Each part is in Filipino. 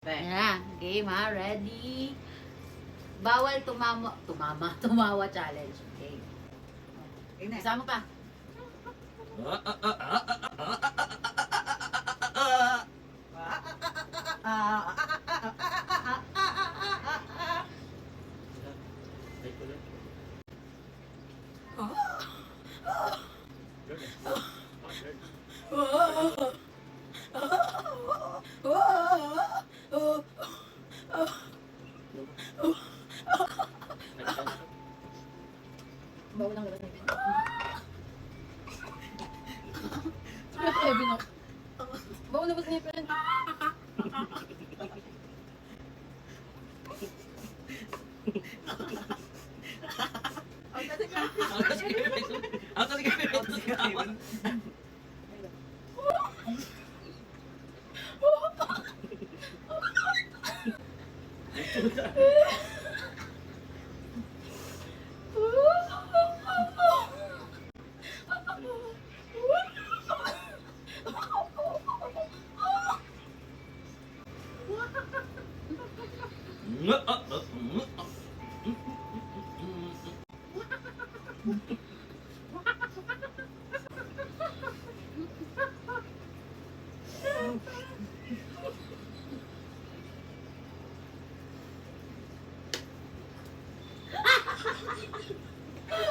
Ayan na. Game ha. Ready? Bawal tumawa challenge. Okay. Kasama pa. Bawal lang labas nipin. Heavy na. Bawal labas nipin.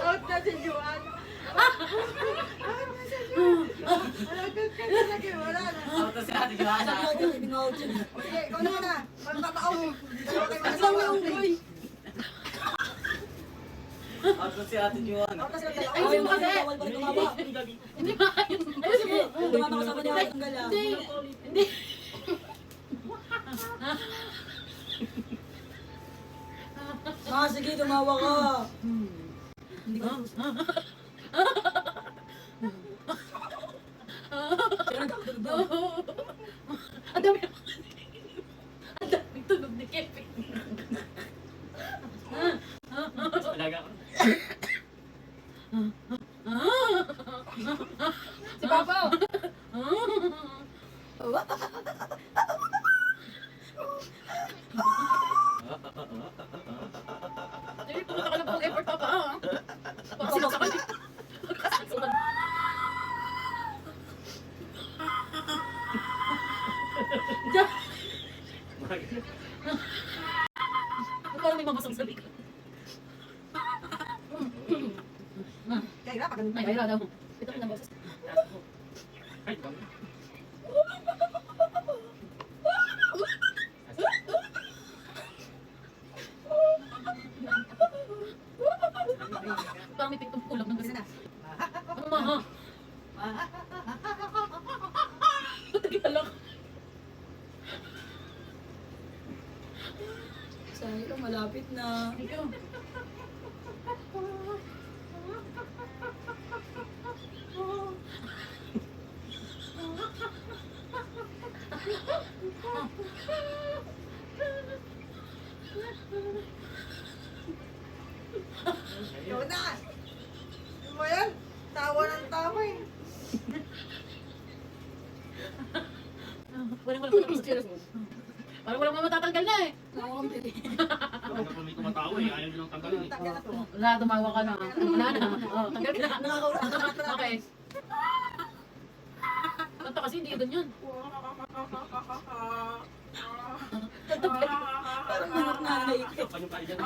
Out na si Juan. Out na si Juan. Alagat ka talaga. Wala na. Out na si Ate Joanna. Sige, ikaw na na. Magpapa-out. Kasama yung boy. Out na si Ate Joanna. Out na sila dalawa. Ayusin mo kasi. Hindi ba? Ayusin mo. Hindi. Sige, tumawa ka. Hindi ka. Pero nagkakatulog daw. Ang dami. Ang dami tunog ni Kevin. Talaga ko. Si Papa. Hindi, pumunta ka ng pong effort, Papa. Pagkasinok ka. Diyan. Parang may mamasang sa likod. Kaya pag ganun. Ay, ayun daw. Ito ko na boses. Ay, bang. Parang may pintong kulang ng Isa gasa. na. Ano ma? Tagal lang. Sayang, malapit na. Ikaw. Ikaw na. Ano mo yan? Tawa ng tawa eh. Parang walang matatanggal na eh. Nakakampili. Ano pa may tumatawa eh. Ayaw nyo ng tanggalin eh. Tanggal na to. Wala, tumawa ka na. Wala na. Oh, tanggal ka na. Okay. Kanta kasi hindi ganyan. Parang anak nanay. Paano tayo dyan?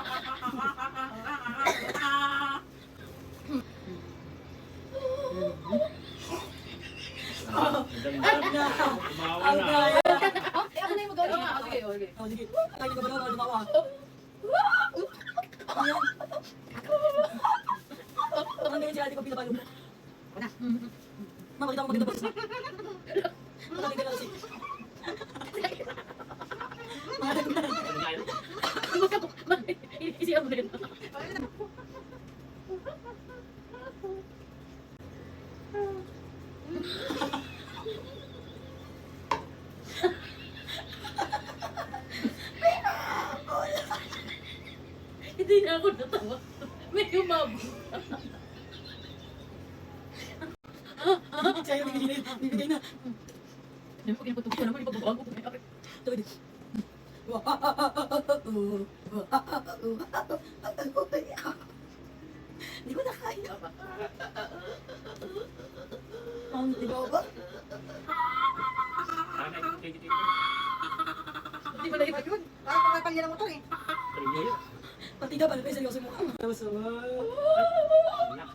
Out na. Tumawa Out na. na. Eh, ako na yung magaling. Sige, sige. Oh, sige. Tayo ka ba daw? Tumawa. Ano yan? Parang ganyan si ate ko pinapalo. Wala. Makakita ko maganda boses na. Maraming ka na kasi. Isiyan mo rin. Hindi na ako natawa. May umabot. Sa'yo, bibigay na. Hindi mo kinapatugyan naman yung pagbabago ko. Tawid. Hindi ko na kaya. Ang tigaw ba? Ano, kaya dito. Hindi ba na iba? Ayun, parang nakapalya ng motor eh. Pero yun yun. Pati ka pala kayo seryoso mo. Masama. Anak.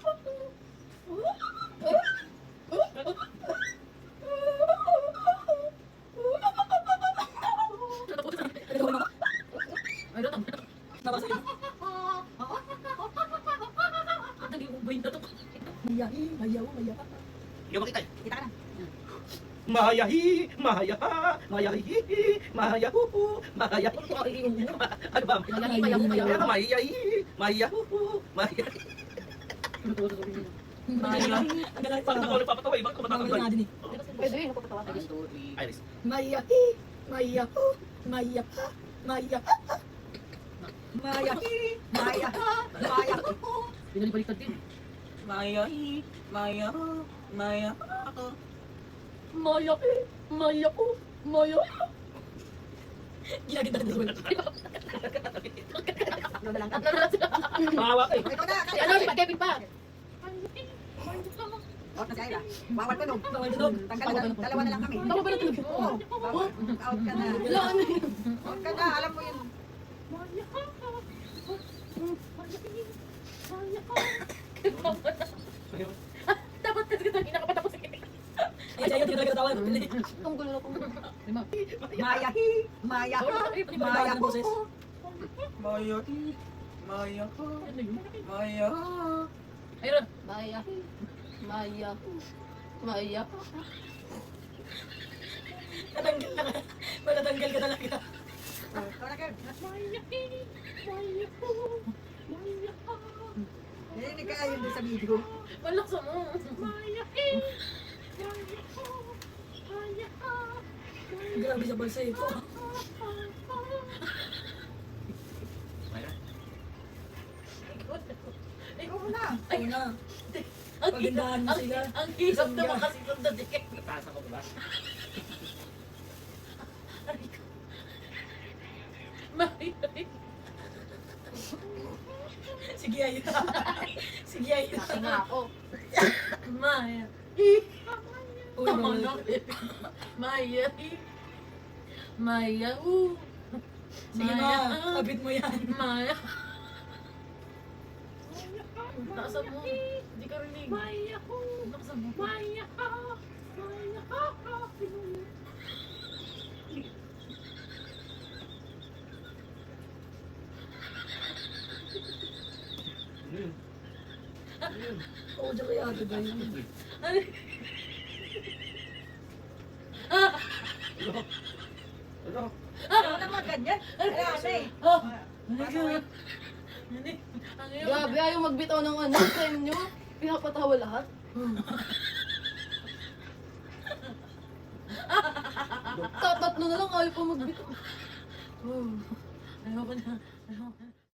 Ay, datang. Nabasa yun. Naging uboy na to. Mayahi, mayaw, mayaha. Ikaw makita. Kita ka na. Mayahi, mayaha, mayahi, mayahu, mayahi. Ano ba? Mayahi, mayahu, mayahu. Mayahi, mayahu, mayahi. Mayahi. Ang galang Bakit ako nagpapatawa? Ibang Mga kumatakal. nga din eh. Pwede, napapatawa tayo. Iris. Mayahi, mayahu, mayaha, mayaha. Mayahi, mayaha, mayahu. Binalibaliktad din. Mayahi, mayahu, mayaha. Mayaki, mayako, mayako. Ginaganda ka na Ano na lang. Tatlo na lang sila. Maawa kayo. Ikaw na, Si ano, si Kevin pa. out na si Ayla. Bawal tunog. Bawal tunog. Tanggal na, dalawa na lang kami. Tama ba na talaga? Oo, bawal. Out ka na. Wala, ano yun? Out ka na, alam mo yun. Dapat kasi kita pinakapatapos sa kitik. Ay, sa'yo, hindi ka talaga natawa. Ang gulo na kong... Lima. Mayahi, mayaha, mayahu. boses. Mayahi, mayaha, Ano yun? mayaha. Ayun. Maya. Maya. Maya. Natanggal na ka. Matatanggal ka talaga. Ikaw na, Kev. Narinig ka yun doon sa video. Malaksa mo. Grabe sa balsa ito. Ikaw na. Ay na. Ang Pagandahan mo sila. Ang hirap naman kasi sundan eh. Nataas ako ba? Maya. Sige, ay. Sige, ay. Kasi nga ako. Maya. Uy, Tama bawal. na. Maya. Maya. Sige ma, kapit mo yan. Maya. Nakasan mo. Hindi ka rinig. Maya. Nakasan mo. Maya. Ano yun? Ano yun? Oo, dyan kaya ito ba yun? Ano? Ano? Ano? Ikaw naman ganyan. Wala na eh. Oh. Ano? Ano yun? Grabe, ayaw magbitaw ng ano sa inyo. Pinapatawa lahat. Tatatlo na lang, ayaw pa magbitaw. Ayoko na. Ayoko na.